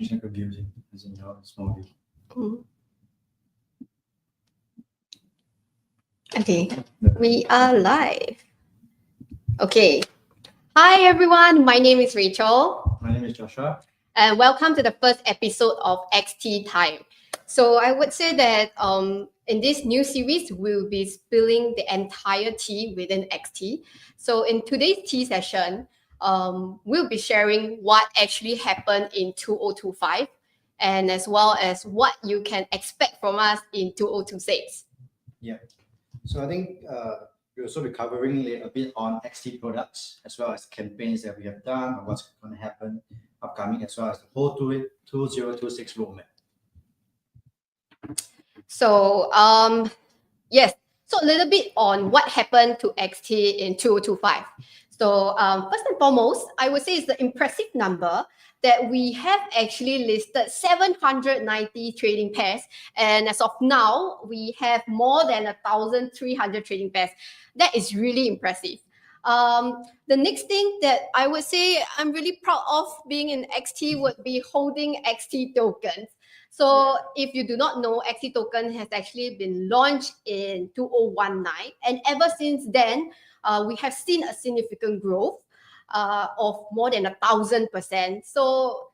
mission building, as in your small view. Okay, we are live. Okay. Hi everyone, my name is Rachel. My name is Joshua. And welcome to the first episode of XTea Time. So I would say that in this new series, we'll be spilling the entire tea within XTea. So in today's tea session, we'll be sharing what actually happened in 2025 and as well as what you can expect from us in 2026. Yeah. So I think we'll also be covering a bit on XTea products as well as campaigns that we have done and what's going to happen upcoming as well as the whole 2026 roadmap. So yes, so a little bit on what happened to XTea in 2025. So first and foremost, I would say it's the impressive number that we have actually listed 790 trading pairs. And as of now, we have more than 1,300 trading pairs. That is really impressive. The next thing that I would say I'm really proud of being in XTea would be holding XTea tokens. So if you do not know, XTea token has actually been launched in 2019. And ever since then, we have seen a significant growth of more than 1,000%. So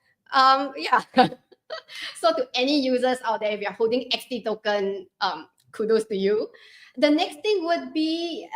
yeah. So to any users out there, if you're holding XTea token, kudos to you. The next thing would be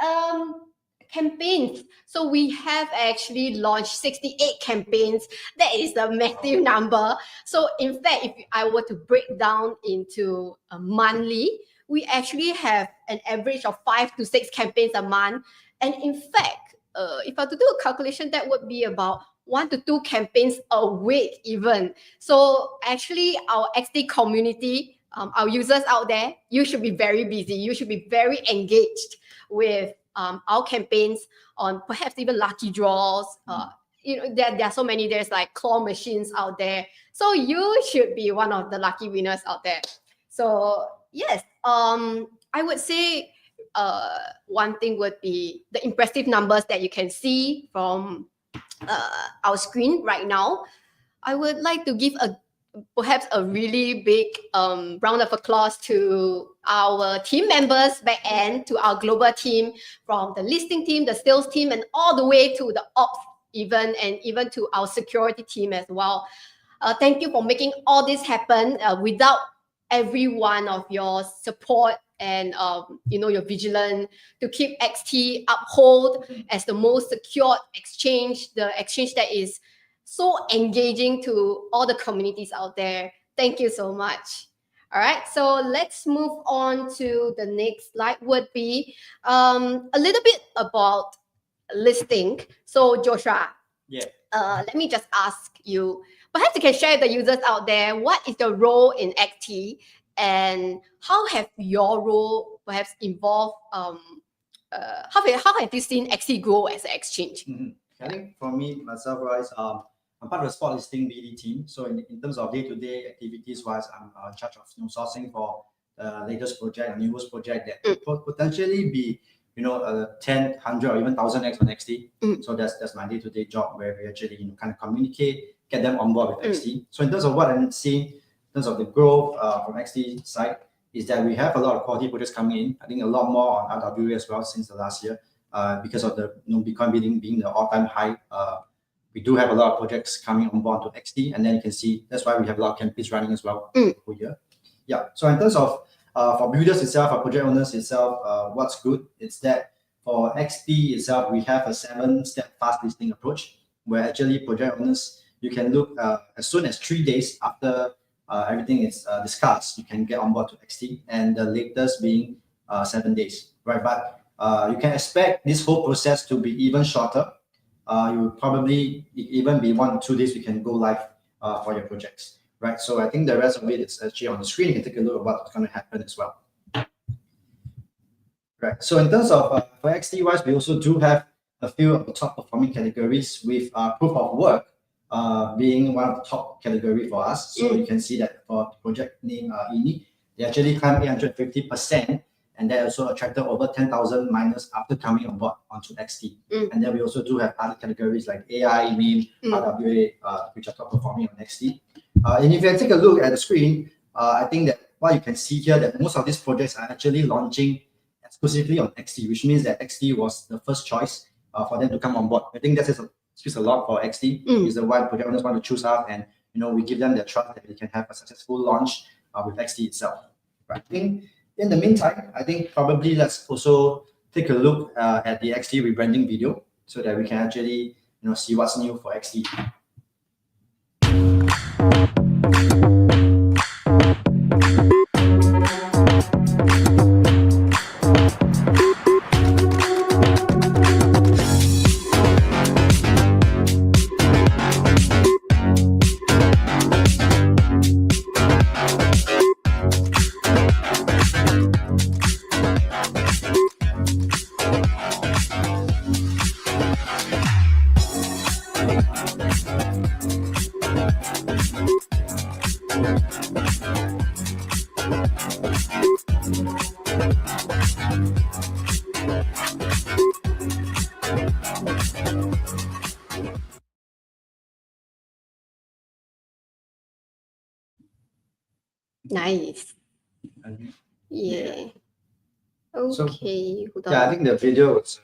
campaigns. So we have actually launched 68 campaigns. That is a massive number. So in fact, if I were to break down into a monthly, we actually have an average of 5 to 6 campaigns a month. And in fact, if I were to do a calculation, that would be about 1 to 2 campaigns a week even. So actually our XTea community, our users out there, you should be very busy. You should be very engaged with our campaigns on perhaps even lucky draws. There are so many. There's like claw machines out there. So you should be one of the lucky winners out there. So yes, I would say one thing would be the impressive numbers that you can see from our screen right now. I would like to give perhaps a really big round of applause to our team members back end, to our global team, from the listing team, the sales team, and all the way to the ops and even to our security team as well. Thank you for making all this happen. Without every one of your support and your vigilance to keep XTea uphold as the most secured exchange, the exchange that is so engaging to all the communities out there. Thank you so much. All right, so let's move on to the next slide. Would be a little bit about listing. So Joshua, let me just ask you, perhaps you can share with the users out there, what is the role in XTea and how have your role perhaps evolved? How have you seen XTea grow as an exchange? I think for me, myself, wise, I'm part of the spot listing BD team. So in terms of day-to-day activities wise, I'm in charge of sourcing for the latest project, the newest project that could potentially be 10, 100 or even 1,000x on XTea. So that's my day-to-day job where we actually kind of communicate, get them on board with XTea. So in terms of what I'm seeing, in terms of the growth from XTea side, is that we have a lot of quality projects coming in. I think a lot more on RWA as well since the last year because of the Bitcoin being the all-time high. We do have a lot of projects coming on board to XTea, and then you can see that's why we have a lot of campaigns running as well for year. Yeah. So in terms of for builders itself, for project owners itself, what's good is that for XTea itself, we have a 7-step fast listing approach where actually project owners, you can look as soon as 3 days after everything is discussed, you can get on board to XTea, and the latest being 7 days, right? But you can expect this whole process to be even shorter. You will probably even be 1 or 2 days we can go live for your projects, right? So I think the rest of it is actually on the screen. You can take a look at what's going to happen as well. Right. So in terms of for XTea wise, we also do have a few of the top performing categories with proof of work being one of the top category for us. So you can see that for project name INI, they actually climbed 850%. And that also attracted over 10,000 miners after coming on board onto XTea. And then we also do have other categories like AI, meme, RWA, which are top performing on XTea. And if you take a look at the screen, I think that what you can see here that most of these projects are actually launching exclusively on XTea, which means that XTea was the first choice for them to come on board. I think that speaks a lot for XTea. Is the why project owners want to choose us, and we give them the trust that they can have a successful launch with XTea itself. Right. I think in the meantime, I think probably let's also take a look at the XTea rebranding video so that we can actually see what's new for XTea. Nice. Yeah. Okay. So, yeah, I think the video was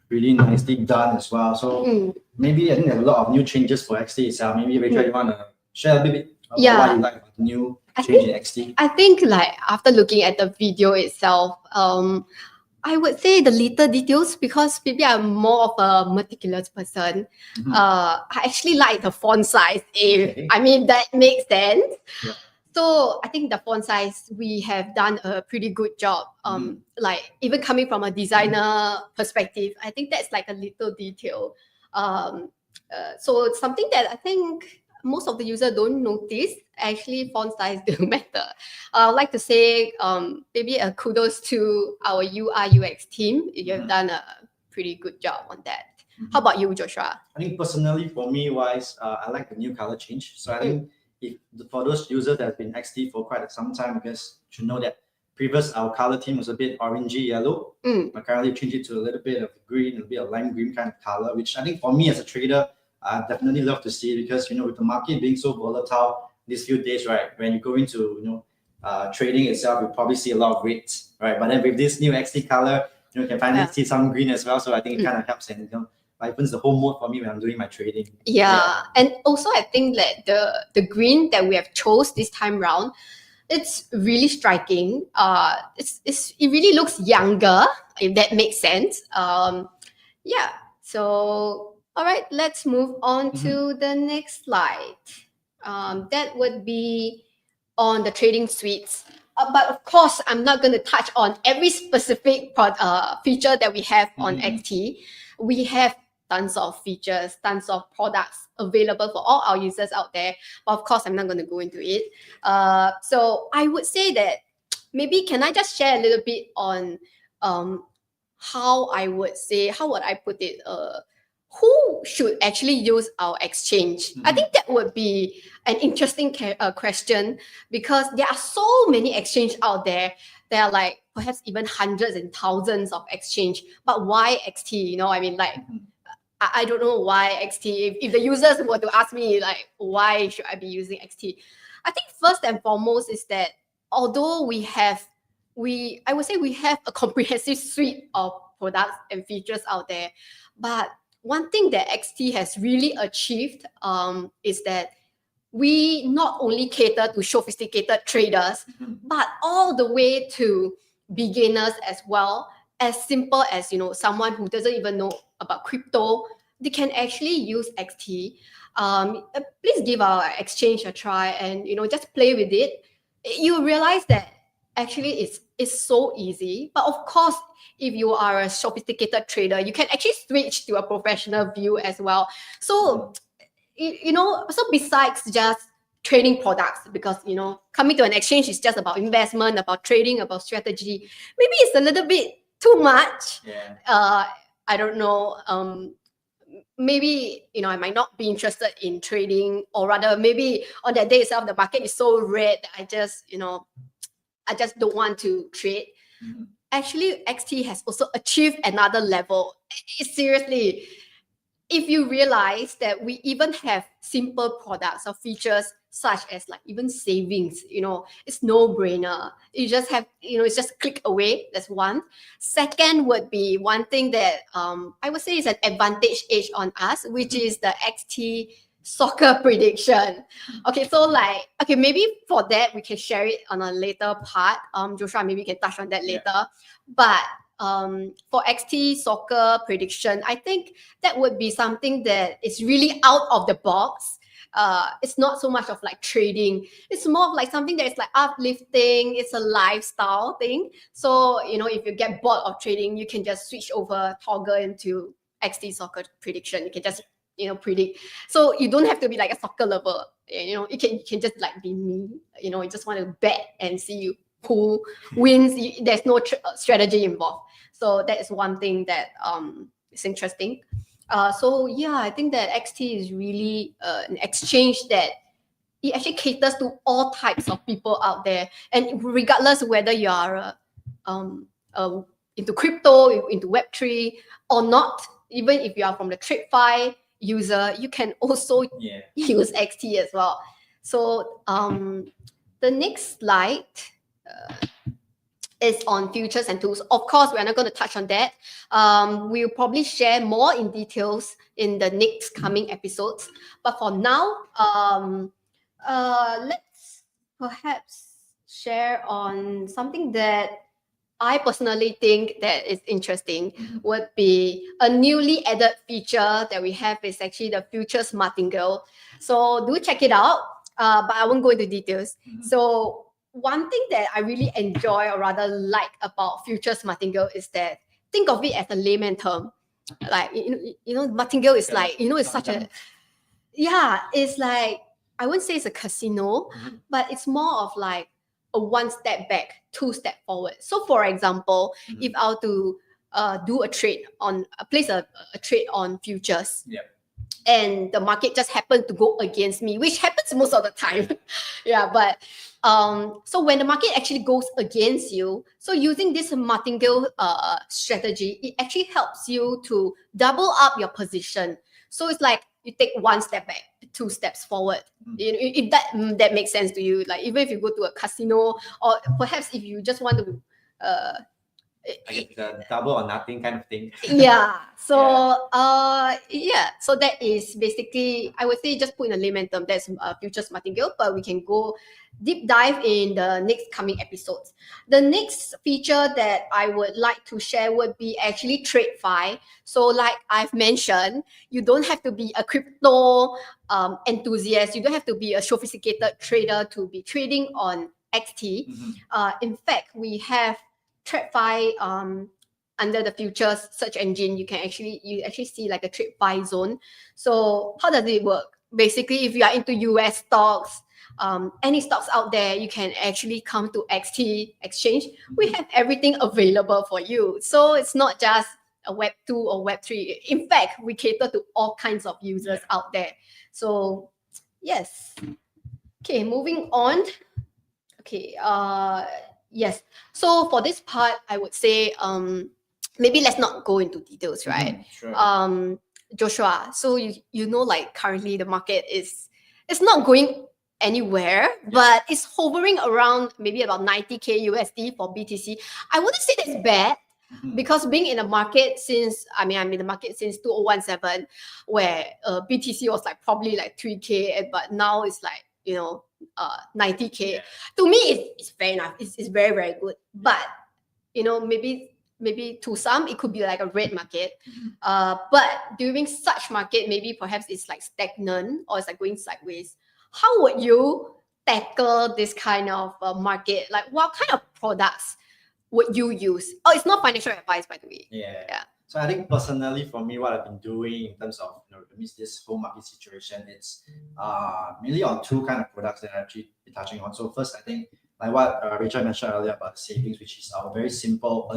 really nicely done as well. So maybe I think there's a lot of new changes for XTea itself. Maybe Rachel, you want to share a bit about what you like about the new change in XTea? I think like after looking at the video itself, I would say the little details, because maybe I'm more of a meticulous person. I actually like the font size. I mean, that makes sense. Yeah. So I think the font size, we have done a pretty good job. Like even coming from a designer perspective, I think that's like a little detail. So it's something that I think most of the users don't notice. Actually, font size do matter. I'd like to say maybe a kudos to our UI UX team. You have done a pretty good job on that. How about you, Joshua? I think personally, for me wise, I like the new color change. So I think for those users that have been XTea for quite some time, because you should know that previous our color theme was a bit orangey yellow. But currently changed it to a little bit of green, a bit of lime green kind of color, which I think for me as a trader, I definitely love to see, because with the market being so volatile these few days, right? When you go into trading itself, you probably see a lot of reds, right? But then with this new XTea color, you can finally see some green as well. So I think it kind of helps and opens the whole mode for me when I'm doing my trading. Yeah. And also I think that the green that we have chose this time round, it's really striking. It really looks younger, if that makes sense. Yeah. So all right, let's move on to the next slide. That would be on the trading suites. But of course, I'm not going to touch on every specific feature that we have on XTea. We have tons of features, tons of products available for all our users out there. But of course, I'm not going to go into it. So I would say that maybe can I just share a little bit on how would I put it? Who should actually use our exchange? I think that would be an interesting question, because there are so many exchange out there. There are like perhaps even hundreds and thousands of exchange. But why XTea? I mean, like, I don't know why XTea. If the users were to ask me, like, why should I be using XTea? I think first and foremost is that although I would say we have a comprehensive suite of products and features out there, but one thing that XTea has really achieved is that we not only cater to sophisticated traders, but all the way to beginners as well. As simple as someone who doesn't even know about crypto, they can actually use XTea. Please give our exchange a try and just play with it. You realize that actually it's so easy. But of course, if you are a sophisticated trader, you can actually switch to a professional view as well. So so besides just trading products, because coming to an exchange is just about investment, about trading, about strategy, maybe it's a little bit too much. I don't know. Maybe I might not be interested in trading, or rather maybe on that day itself the market is so red that I just don't want to trade. Actually, XTea has also achieved another level. Seriously, if you realize that we even have simple products or features such as like even savings, it's no brainer. You just have, it's just click away. That's one. Second would be one thing that I would say is an advantage edge on us, which is the XT soccer prediction. Okay, so maybe for that we can share it on a later part. Joshua, maybe we can touch on that later. But for XT soccer prediction, I think that would be something that is really out of the box. It's not so much of like trading. It's more of like something that is like uplifting. It's a lifestyle thing. So, if you get bored of trading, you can just switch over, toggle into XT soccer prediction. You can just, predict. So you don't have to be like a soccer lover. You can just like be me. You just want to bet and see who wins. There's no strategy involved. So that is one thing that is interesting. I think that XT is really an exchange that it actually caters to all types of people out there, and regardless whether you are into crypto, into Web3 or not, even if you are from the TradeFi user, you can also use XT as well. So the next slide is on futures and tools. Of course, we're not going to touch on that. We'll probably share more in details in the next coming episodes. But for now, let's perhaps share on something that I personally think that is interesting. Would be a newly added feature that we have is actually the Futures Martingale. So do check it out, but I won't go into details. So one thing that I really enjoy or rather like about Futures Martingale is that think of it as a layman term. Like, Martingale is like, it's such a, it's like, I wouldn't say it's a casino, but it's more of like a one step back, two step forward. So for example, if I were to do a trade on, place a trade on futures, and the market just happened to go against me, which happens most of the time. But so when the market actually goes against you, so using this martingale strategy, it actually helps you to double up your position. So it's like you take one step back, two steps forward. If that makes sense to you, like even if you go to a casino, or perhaps if you just want to I guess the double or nothing kind of thing. So so that is basically, I would say, just put in a layman term, that's Futures Martingale, but we can go deep dive in the next coming episodes. The next feature that I would like to share would be actually TradeFi. So like I've mentioned, you don't have to be a crypto enthusiast. You don't have to be a sophisticated trader to be trading on XT. In fact, we have TradeFi under the futures search engine. You actually see like a TradeFi zone. So how does it work? Basically, if you are into US stocks, any stocks out there, you can actually come to XT exchange. We have everything available for you. So it's not just a Web 2 or Web 3. In fact, we cater to all kinds of users out there. So yes. Okay, moving on. Okay, yes. So for this part, I would say maybe let's not go into details, right? Sure. Joshua, so you know, like currently the market it's not going anywhere, but it's hovering around maybe about 90K USD for BTC. I wouldn't say that's bad, because being in the market since, I'm in the market since 2017, where BTC was like probably like 3K, but now it's like, 90K. To me, it's fair enough. It's very, very good. But, maybe to some, it could be like a red market. But during such market, maybe perhaps it's like stagnant or it's like going sideways. How would you tackle this kind of market? Like what kind of products would you use? Oh, it's not financial advice, by the way. So I think personally for me, what I've been doing in terms of amidst this whole market situation, it's mainly on two kind of products that I'll actually be touching on. So first, I think like what Rachel mentioned earlier about savings, which is our very simple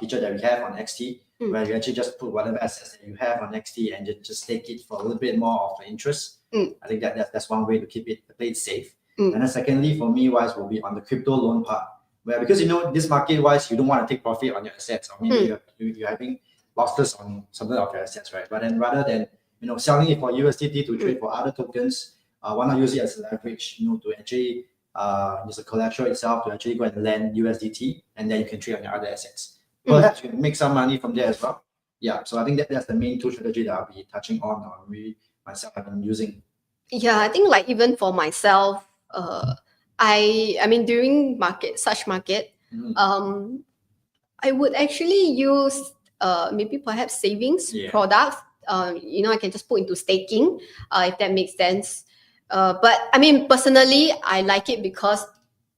feature that we have on XT, where you actually just put whatever assets that you have on XT and just take it for a little bit more of the interest. I think that's one way to keep it, play it safe. And then secondly, for me, wise will be on the crypto loan part, where because this market wise, you don't want to take profit on your assets, or maybe you're having losses on certain of your assets, right? But then rather than selling it for USDT to trade for other tokens, why not use it as leverage, to actually use the collateral itself to actually go and lend USDT, and then you can trade on your other assets. Perhaps you can make some money from there as well. Yeah, so I think that's the main two strategy that I'll be touching on, or myself have been using. Yeah, I think like even for myself, I mean during such market, I would actually use maybe perhaps savings products. I can just put into staking, if that makes sense. But I mean personally, I like it because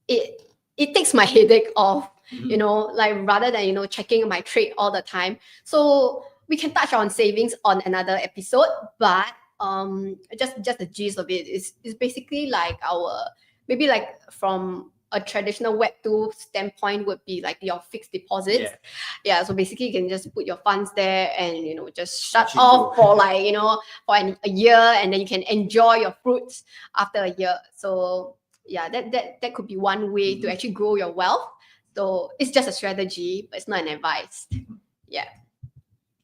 it takes my headache off. Like rather than checking my trade all the time. So we can touch on savings on another episode, but just the gist of it is basically like maybe like from a traditional Web2 standpoint would be like your fixed deposits. Yeah, so basically you can just put your funds there and just shut off for like for a year, and then you can enjoy your fruits after a year. So yeah, that could be one way to actually grow your wealth. So it's just a strategy, but it's not an advice. Yeah.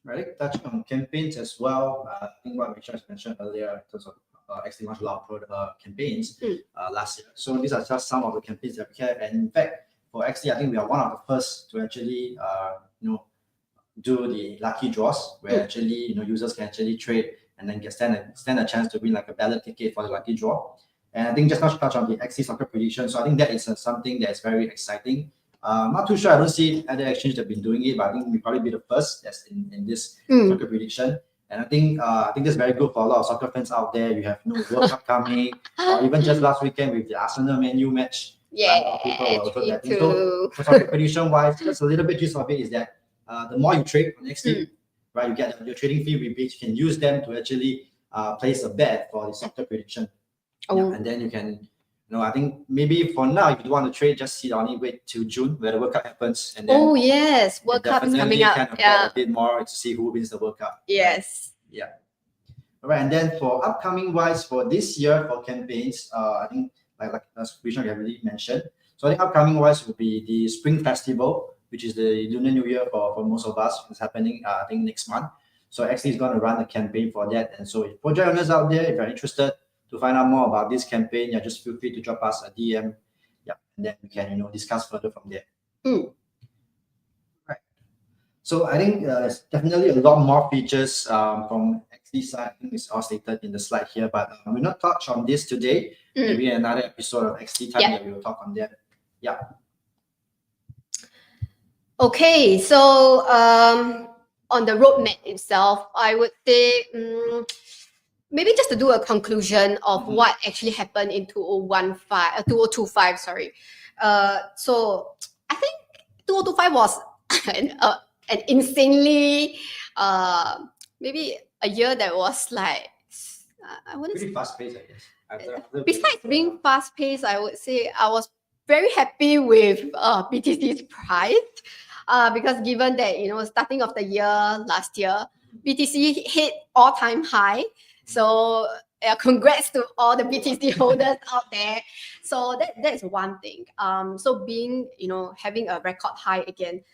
Right, touching on campaigns as well. I think what Rachel mentioned earlier in terms of XTea launched a lot of campaigns last year. So these are just some of the campaigns that we have. And in fact, for XTea, I think we are one of the first to actually do the lucky draws, where actually users can actually trade and then stand a chance to win like a ballot ticket for the lucky draw. And I think just not touch on the XTea soccer prediction. So I think that is something that's very exciting. Not too sure. I don't see other exchanges that have been doing it, but I think we probably be the first that's in this soccer prediction. And I think that's very good for a lot of soccer fans out there. You have World Cup coming, or even just last weekend with the Arsenal Man U match. Yeah, people were also betting. So for soccer prediction wise, just a little bit gist of it is that the more you trade on XTea, right, you get your trading fee rebates. You can use them to actually place a bet for the soccer prediction. And then you can. I think maybe for now, if you want to trade, just sit on it, wait till June where the World Cup happens. And then yes, World Cup is coming up. Kind of bet a bit more to see who wins the World Cup. Yes. Right? Yeah. All right, and then for upcoming wise for this year for campaigns, I think like Krishna we have already mentioned. So I think upcoming wise will be the Spring Festival, which is the Lunar New Year for most of us. It's happening I think next month. So XTea is going to run a campaign for that. And so if project owners out there, if you're interested to find out more about this campaign, just feel free to drop us a DM. Yeah, and then we can discuss further from there. Right. So I think there's definitely a lot more features from XTea side. I think it's all stated in the slide here, but we'll not touch on this today. Maybe another episode of XTea Time that we will talk on that. Yeah. Okay, so on the roadmap itself, I would say maybe just to do a conclusion of what actually happened in 2025, sorry. So I think 2025 was an insanely, maybe a year that was like, I wouldn't pretty fast paced, I guess. Besides being fast paced, I would say I was very happy with BTC's price. Because given that, starting of the year last year, BTC hit all-time high. So congrats to all the BTC holders out there. So that's one thing. So being, having a record high again,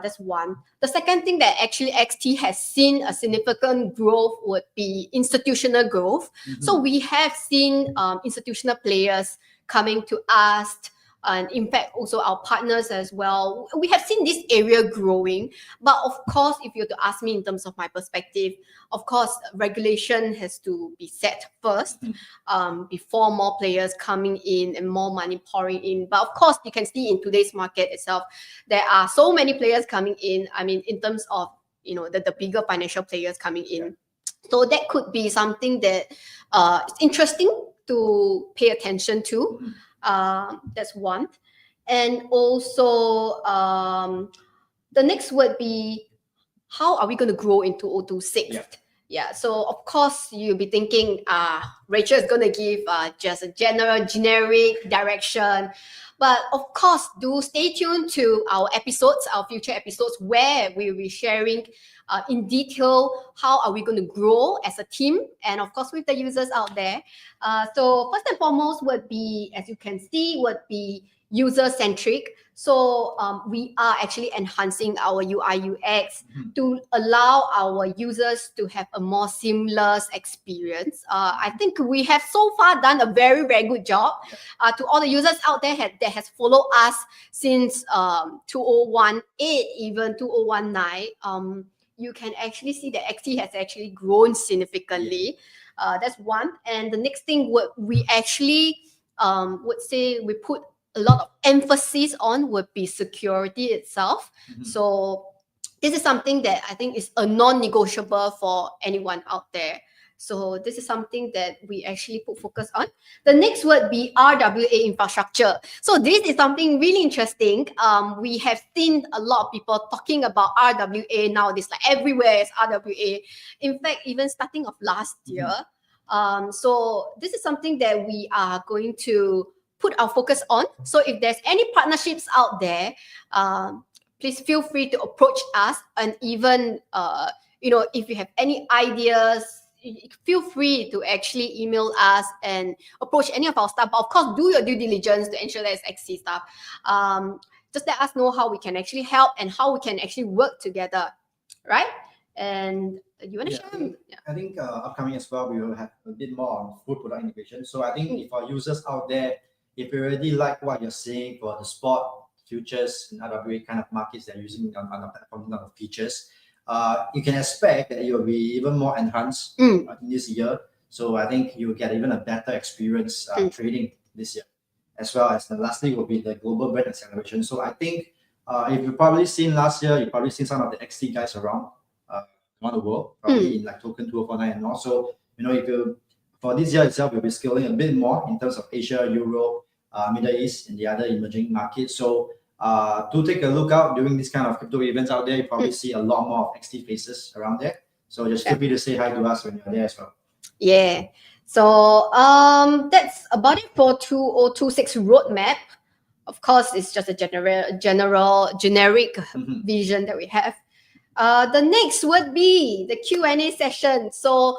that's one. The second thing that actually XTea has seen a significant growth would be institutional growth. So we have seen institutional players coming to us, and in fact also our partners as well. We have seen this area growing, but of course, if you were to ask me in terms of my perspective, of course regulation has to be set first before more players coming in and more money pouring in. But of course, you can see in today's market itself, there are so many players coming in. I mean, in terms of the bigger financial players coming in. So that could be something that is interesting to pay attention to. That's one. And also the next would be, how are we going to grow into 2026? Yeah, so of course you'll be thinking Rachel is going to give just a generic direction, but of course do stay tuned to our future episodes, where we'll be sharing in detail how are we going to grow as a team, and of course with the users out there. So first and foremost would be, as you can see, would be user-centric. So we are actually enhancing our UI UX to allow our users to have a more seamless experience. I think we have so far done a very, very good job. To all the users out there that has followed us since 2018, even 2019, you can actually see that XT has actually grown significantly. That's one. And the next thing we actually would say we put a lot of emphasis on would be security itself. So this is something that I think is a non-negotiable for anyone out there. So this is something that we actually put focus on. The next would be RWA infrastructure. So this is something really interesting. We have seen a lot of people talking about RWA nowadays, like everywhere is RWA. In fact, even starting of last year. So this is something that we are going to put our focus on. So if there's any partnerships out there, please feel free to approach us. And even if you have any ideas, feel free to actually email us and approach any of our staff. But of course, do your due diligence to ensure that it's XT staff. Just let us know how we can actually help and how we can actually work together, right? And you want to share? I think upcoming as well, we will have a bit more on food product innovation. So I think if our users out there, if you really like what you're seeing for the spot, futures, and RWA kind of markets that are using on the platform, of features, you can expect that it will be even more enhanced in this year. So I think you'll get even a better experience trading this year. As well as the last thing will be the global brand acceleration. So I think if you've probably seen last year, you've probably seen some of the XT guys around the world, probably in like Token 2049. And also, if you for this year itself, we'll be scaling a bit more in terms of Asia, Europe, Middle East, and the other emerging markets. So do take a look out during this kind of crypto events out there. You probably see a lot more of XT faces around there. So just feel free to say hi to us when you're there as well. Yeah. So that's about it for 2026 roadmap. Of course, it's just a generic vision that we have. The next would be the Q&A session. So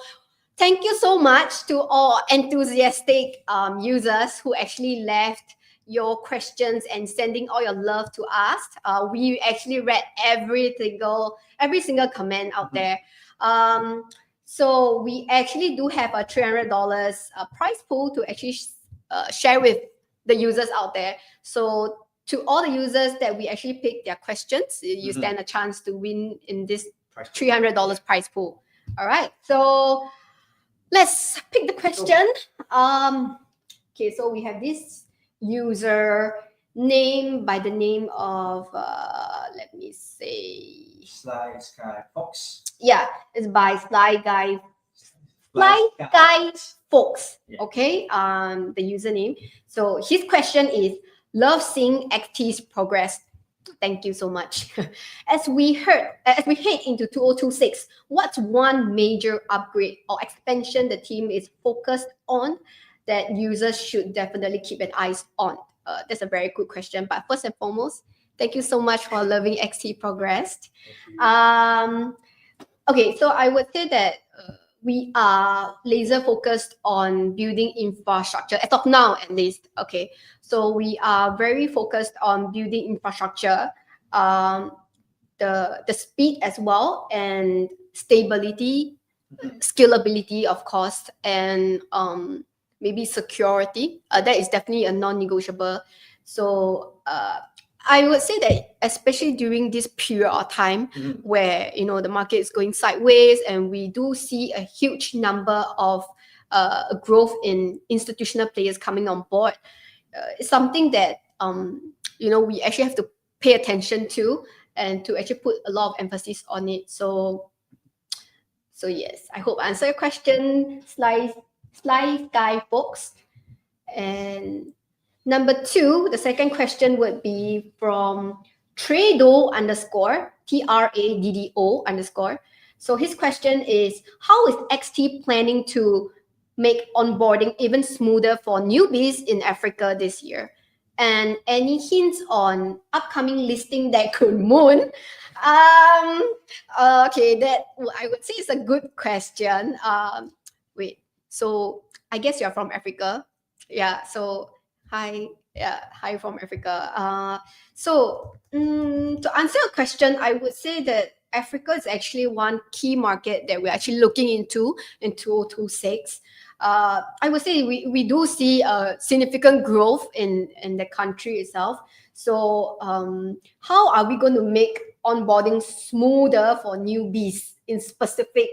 thank you so much to all enthusiastic users who actually left your questions and sending all your love to us. We actually read every single comment out there. So we actually do have a $300 prize pool to actually share with the users out there. So to all the users that we actually pick their questions, you stand a chance to win in this $300 prize pool. All right. So let's pick the question. Okay, so we have this user name by the name of let me say Sly Sky Fox. Yeah, it's by Sly Guy Fox. Okay, the username. So his question is: love seeing XT's progress. Thank you so much. As we head into 2026, what's one major upgrade or expansion the team is focused on that users should definitely keep an eye on? That's a very good question. But first and foremost, thank you so much for loving XT progress. Okay, so I would say that we are laser focused on building infrastructure as of now, at least. Okay, so we are very focused on building infrastructure, the speed as well, and stability, scalability, of course, and maybe security. That is definitely a non-negotiable. So I would say that especially during this period of time where the market is going sideways and we do see a huge number of growth in institutional players coming on board, it's something that we actually have to pay attention to and to actually put a lot of emphasis on it. So yes, I hope I answer your question, Sly Guy folks. And number 2, the second question would be from Trado_, TRADDO_. So his question is: how is XT planning to make onboarding even smoother for newbies in Africa this year? And any hints on upcoming listing that could moon? Okay, that I would say is a good question. Wait, so I guess you're from Africa. Yeah, so hi, Yeah, hi from Africa. To answer your question, I would say that Africa is actually one key market that we're actually looking into in 2026. I would say we do see a significant growth in the country itself. So how are we going to make onboarding smoother for newbies in specific?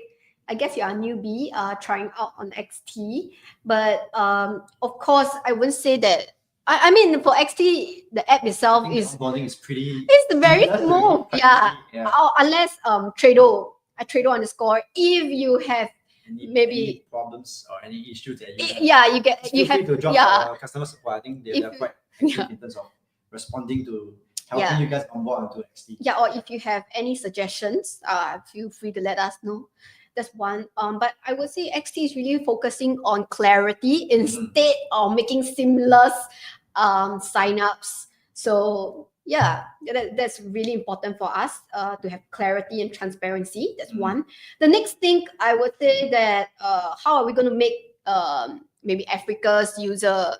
I guess you're a newbie trying out on XT, but of course, I wouldn't say that. I mean, for XT, the app I itself think the is onboarding is pretty it's very similar to smooth. practically, Yeah. yeah. Unless Trado, a Trado underscore, if you have maybe any problems or any issues that you have, yeah, you get feel you free have to drop yeah. customer support. I think they're If quite you- active yeah. in terms of responding to helping Yeah. you guys onboard onto XT. Yeah, or if you have any suggestions, feel free to let us know. That's one. But I would say XT is really focusing on clarity instead of making seamless signups. So yeah, that's really important for us to have clarity and transparency. That's one. The next thing I would say that how are we going to make maybe Africa's user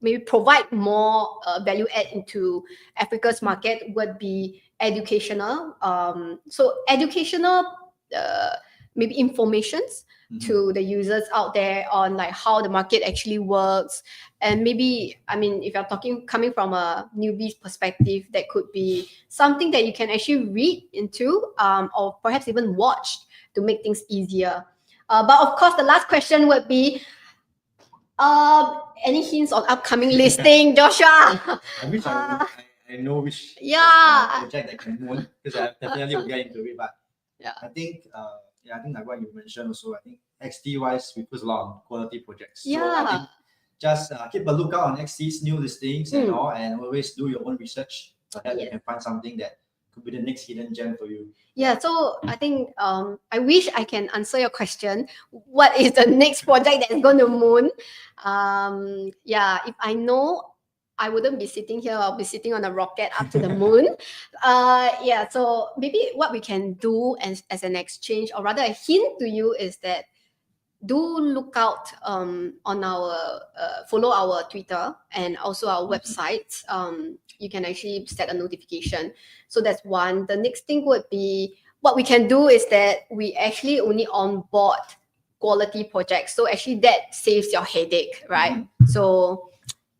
maybe provide more value add into Africa's market would be educational. So educational, maybe informations to the users out there on like how the market actually works, and maybe I mean if you're talking coming from a newbie's perspective, that could be something that you can actually read into, or perhaps even watch to make things easier. But of course, the last question would be any hints on upcoming listing, Joshua? I wish I know which Yeah. project that can moon, because I definitely will get into it. But Yeah. I think I think like what you mentioned also, I think XT wise we put a lot on quality projects. So I Yeah. think just keep a lookout on XT's new listings and all, and always do your own research. Perhaps you can find something that could be the next hidden gem for you. Yeah, so I think I wish I can answer your question. What is the next project that's going to moon? Yeah, if I know, I wouldn't be sitting here. I'll be sitting on a rocket up to the moon. Yeah, so maybe what we can do as an exchange, or rather a hint to you, is that do look out on our follow our Twitter and also our website. You can actually set a notification. So that's one. The next thing would be what we can do is that we actually only onboard quality projects. So actually that saves your headache, right? So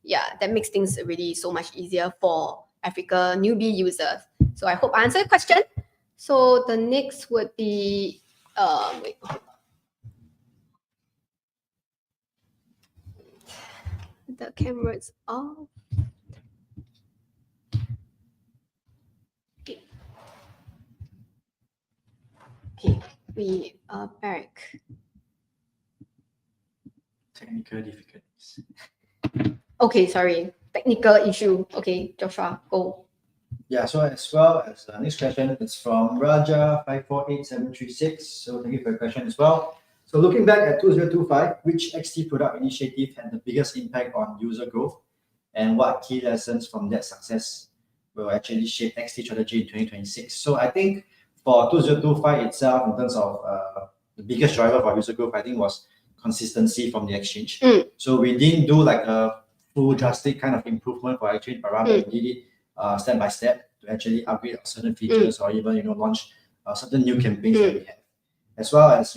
yeah, that makes things really so much easier for Africa newbie users. So I hope I answered the question. So the next would be wait, the camera's off. Okay, we are back. Technical difficulties. Okay, sorry. Technical issue. Okay, Joshua, go. Yeah, so as well as the next question, it's from Raja548736. So thank you for your question as well. So looking back at 2025, which XT product initiative had the biggest impact on user growth, and what key lessons from that success will actually shape XT strategy in 2026? So I think for 2025 itself, in terms of the biggest driver for user growth, I think was consistency from the exchange. So we didn't do like a full drastic kind of improvement for exchange, but rather we did it step by step to actually upgrade certain features or even launch certain new campaigns that we have, as well as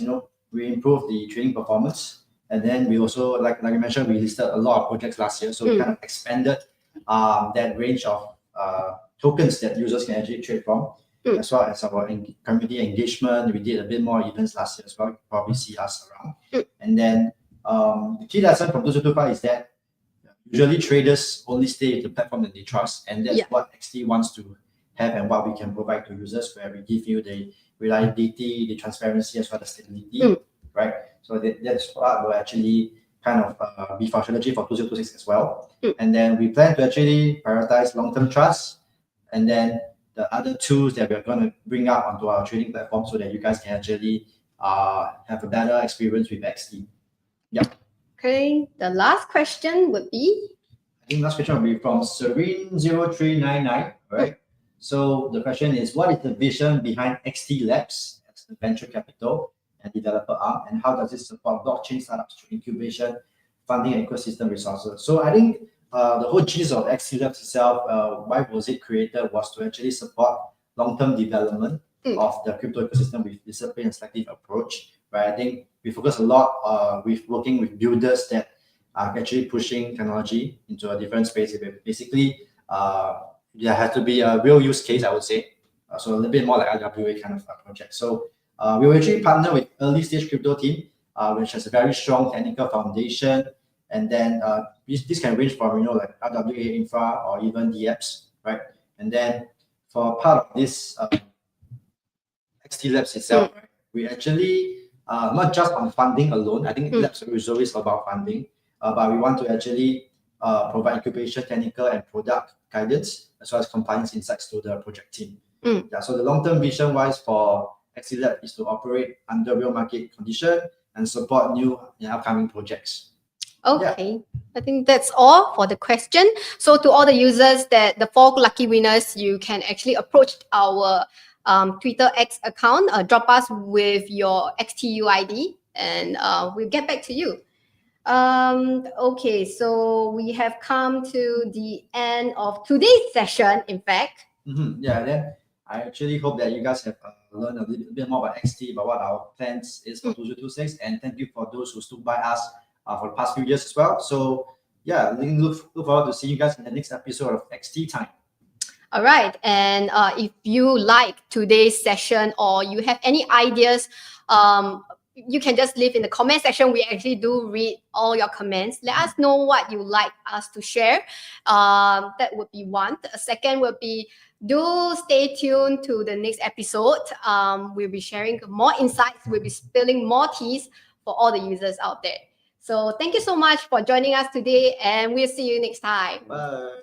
we improved the trading performance. And then we also, like you mentioned, we listed a lot of projects last year, so we kind of expanded that range of tokens that users can actually trade from, as well as our community engagement. We did a bit more events last year as well. You probably see us around. And then the key lesson from 2025 is that usually traders only stay with the platform that they trust, and that's what XT wants to have and what we can provide to users, where we give you the reliability, the transparency, as well as stability, right? So that's what will actually kind of be our strategy for 2026 as well. And then we plan to actually prioritize long-term trust, and then the other tools that we're going to bring up onto our trading platform so that you guys can actually have a better experience with XT. Yeah. Okay, the last question would be? I think last question will be from Serene0399, right? So the question is, what is the vision behind XT Labs as the venture capital and developer arm, and how does it support blockchain startups through incubation, funding, and ecosystem resources? So I think the whole gist of XTea Labs itself, why was it created, was to actually support long-term development of the crypto ecosystem with discipline and selective approach. Right, I think we focus a lot with working with builders that are actually pushing technology into a different space. Basically, there has to be a real use case, I would say. So a little bit more like RWA kind of project. So we will actually partner with early stage crypto team, which has a very strong technical foundation. And then this can range from, like RWA infra or even DApps, right? And then for part of this XTea Labs itself, right, we actually not just on funding alone. I think Labs is always about funding, but we want to actually provide incubation, technical, and product guidance as well as compliance insights to the project team. Yeah, so the long-term vision-wise for XTea Lab is to operate under real market condition and support new and upcoming projects. Okay, yeah. I think that's all for the question. So to all the users, that the 4 lucky winners, you can actually approach our Twitter X account, drop us with your XTU ID, and we'll get back to you. Okay, so we have come to the end of today's session, in fact. Yeah, then I actually hope that you guys have learned a little bit more about XTea, about what our plans is for 2026, and thank you for those who stood by us for the past few years as well. So yeah, look forward to seeing you guys in the next episode of XTea Time. All right, and if you like today's session or you have any ideas, you can just leave in the comment section. We actually do read all your comments. Let us know what you like us to share. That would be one. The second would be, do stay tuned to the next episode. We'll be sharing more insights. We'll be spilling more teas for all the users out there. So thank you so much for joining us today, and we'll see you next time. Bye.